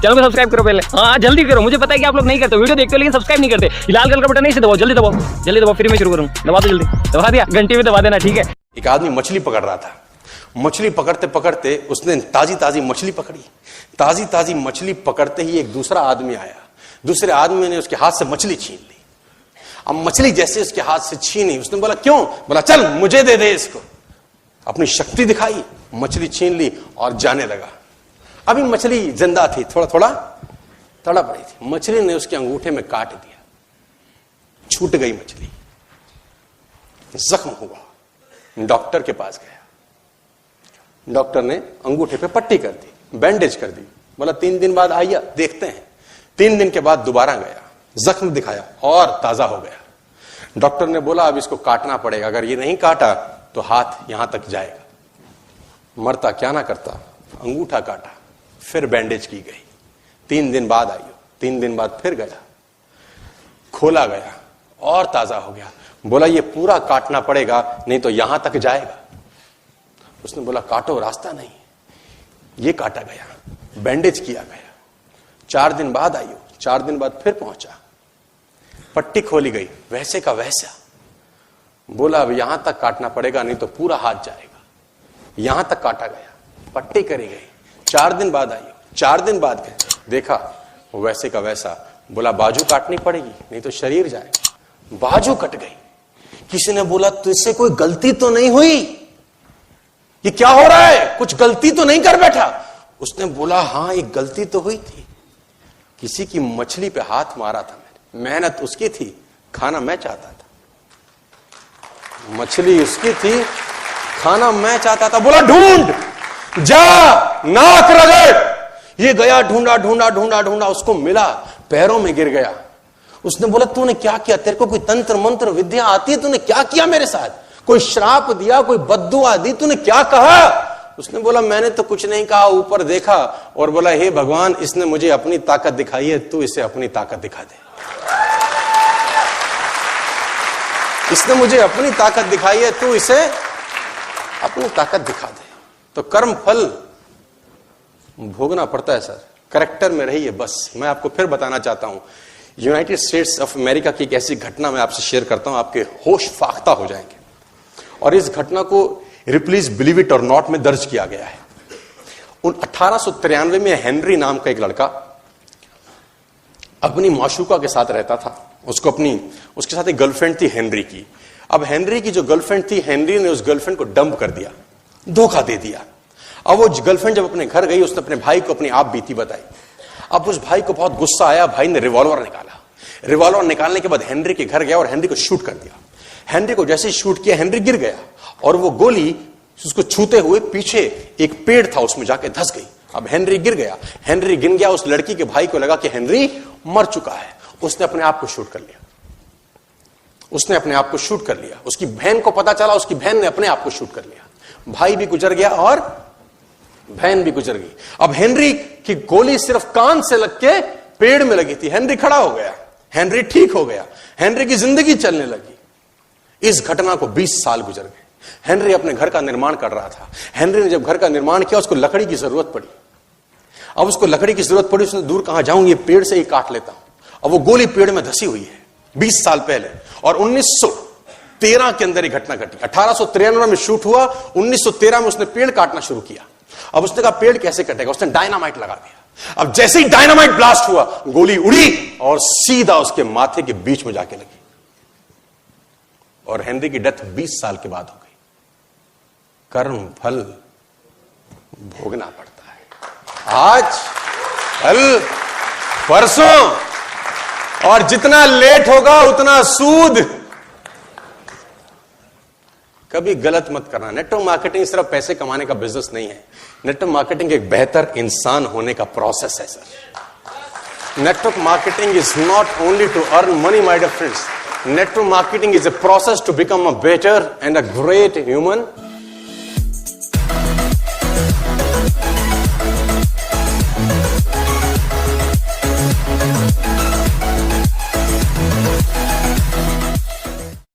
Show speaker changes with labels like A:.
A: Channel को subscribe करो पहले, हाँ जल्दी करो, मुझे पता है कि आप लोग नहीं करते, वीडियो देखते हो लेकिन सब्सक्राइब नहीं करते। लाल कलर का बटन नहीं से दबाओ, जल्दी दबाओ, जल्दी दबाओ, फिर मैं शुरू करूँ। दबा दो जल्दी, दबा दिया, घंटी में दबा देना, ठीक है।
B: एक आदमी मछली पकड़ रहा था, मछली पकड़ते पकड़ते उसने ताजी ताजी मछली पकड़ी। ताजी ताजी मछली पकड़ते ही एक दूसरा आदमी आया, दूसरे आदमी ने उसके हाथ से मछली छीन ली। अब मछली जैसे उसके हाथ से छीनी, उसने बोला क्यों? बोला चल मुझे दे दे इसको। अपनी शक्ति दिखाई, मछली छीन ली और जाने लगा। अभी मछली जिंदा थी, थोड़ा थोड़ा तड़प रही थी। मछली ने उसके अंगूठे में काट दिया, छूट गई मछली, जख्म हुआ। डॉक्टर के पास गया, डॉक्टर ने अंगूठे पे पट्टी कर दी, बैंडेज कर दी। बोला 3 दिन बाद आइए देखते हैं। 3 दिन के बाद दोबारा गया, जख्म दिखाया और ताजा हो गया। डॉक्टर ने बोला अब इसको काटना पड़ेगा, अगर ये नहीं काटा तो हाथ यहां तक जाएगा। मरता क्या ना करता, अंगूठा काटा, फिर बैंडेज की गई। 3 दिन बाद आइयो, 3 दिन बाद फिर गया, खोला गया और ताजा हो गया। बोला ये पूरा काटना पड़ेगा नहीं तो यहां तक जाएगा। उसने बोला काटो, रास्ता नहीं। ये काटा गया, बैंडेज किया गया। 4 दिन बाद आइयो, 4 दिन बाद फिर पहुंचा, पट्टी खोली गई, वैसे का वैसा। बोला अब यहां तक काटना पड़ेगा नहीं तो पूरा हाथ जाएगा। यहां तक काटा गया, पट्टी करी गई। 4 दिन बाद आइयो, 4 दिन बाद गए, देखा वैसे का वैसा। बोला बाजू काटनी पड़ेगी नहीं तो शरीर जाएगा। बाजू कट गई। किसी ने बोला तुझसे कोई गलती तो नहीं हुई, ये क्या हो रहा है, कुछ गलती तो नहीं कर बैठा? उसने बोला हाँ एक गलती तो हुई थी, किसी की मछली पे हाथ मारा था मैंने, मेहनत उसकी थी, खाना मैं चाहता था। मछली उसकी थी, खाना मैं चाहता था। बोला ढूंढ, जा, नाक रगड़। ये गया, ढूंढा ढूंढा ढूंढा ढूंढा, उसको मिला, पैरों में गिर गया। उसने बोला तूने क्या किया, तेरे को कोई तंत्र मंत्र विद्या आती है, तूने क्या किया मेरे साथ? कोई श्राप दिया, कोई बद्दुआ दी, तूने क्या कहा? उसने बोला मैंने तो कुछ नहीं कहा, ऊपर देखा और बोला हे भगवान इसने मुझे अपनी ताकत दिखाई है, तू इसे अपनी ताकत दिखा दे। इसने मुझे अपनी ताकत दिखाई है, तू इसे अपनी ताकत दिखा दे। तो कर्म फल भोगना पड़ता है सर, करेक्टर में रहिए बस। मैं आपको फिर बताना चाहता हूं, यूनाइटेड स्टेट्स ऑफ अमेरिका की एक ऐसी घटना मैं आपसे शेयर करता हूं, आपके होश फाख्ता हो जाएंगे। और इस घटना को रिप्लीज बिलीव इट और नॉट में दर्ज किया गया है। 1893 में हेनरी नाम का एक लड़का अपनी माशूका के साथ रहता था। उसके साथ एक गर्लफ्रेंड थी हेनरी की। अब हेनरी की जो गर्लफ्रेंड थी, हेनरी ने उस गर्लफ्रेंड को डंप कर दिया, धोखा दे दिया। अब वो गर्लफ्रेंड जब अपने घर गई, उसने अपने भाई को अपनी आप बीती बताई। अब उस भाई को बहुत गुस्सा आया, भाई ने रिवॉल्वर निकाला। रिवॉल्वर निकालने के बाद हेनरी के घर गया और हेनरी को शूट कर दिया। हेनरी को जैसे ही शूट किया, हेनरी गिर गया और वो गोली उसको छूते हुए पीछे एक पेड़ था उसमें जाके धंस गई। अब हेनरी गिर गया, हेनरी गिर गया। उस लड़की के भाई को लगा कि हेनरी मर चुका है, उसने अपने आप को शूट कर लिया। उसने अपने आप को शूट कर लिया। उसकी बहन को पता चला, उसकी बहन ने अपने आप को शूट कर लिया। भाई भी गुजर गया और बहन भी गुजर गई। अब हेनरी की गोली सिर्फ कान से लग के पेड़ में लगी थी। हेनरी खड़ा हो गया, हेनरी ठीक हो गया, हेनरी की जिंदगी चलने लगी। इस घटना को 20 साल गुजर गए। हेनरी अपने घर का निर्माण कर रहा था। हेनरी ने जब घर का निर्माण किया, उसको लकड़ी की जरूरत पड़ी। अब उसको लकड़ी की जरूरत पड़ी, उसने दूर कहां जाऊं, ये पेड़ से ही काट लेता हूं। अब वो गोली पेड़ में धसी हुई है 20 साल पहले। और 1913 के अंदर ये घटना घटी। 1893 में शूट हुआ, 1913 में उसने पेड़ काटना शुरू किया। अब उसने कहा पेड़ कैसे कटेगा, उसने डायनामाइट लगा दिया। अब जैसे ही डायनामाइट ब्लास्ट हुआ, गोली उड़ी और सीधा उसके माथे के बीच में जाके लगी और हेनरी की डेथ 20 साल के बाद हो गई। कर्म फल भोगना पड़ता है, आज कल परसों, और जितना लेट होगा उतना सूद। कभी गलत मत करना। नेटवर्क मार्केटिंग सिर्फ पैसे कमाने का बिजनेस नहीं है। नेटवर्क मार्केटिंग एक बेहतर इंसान होने का प्रोसेस है sir. Network marketing is not only to earn money my dear friends. Network marketing is a process to become a better and a great human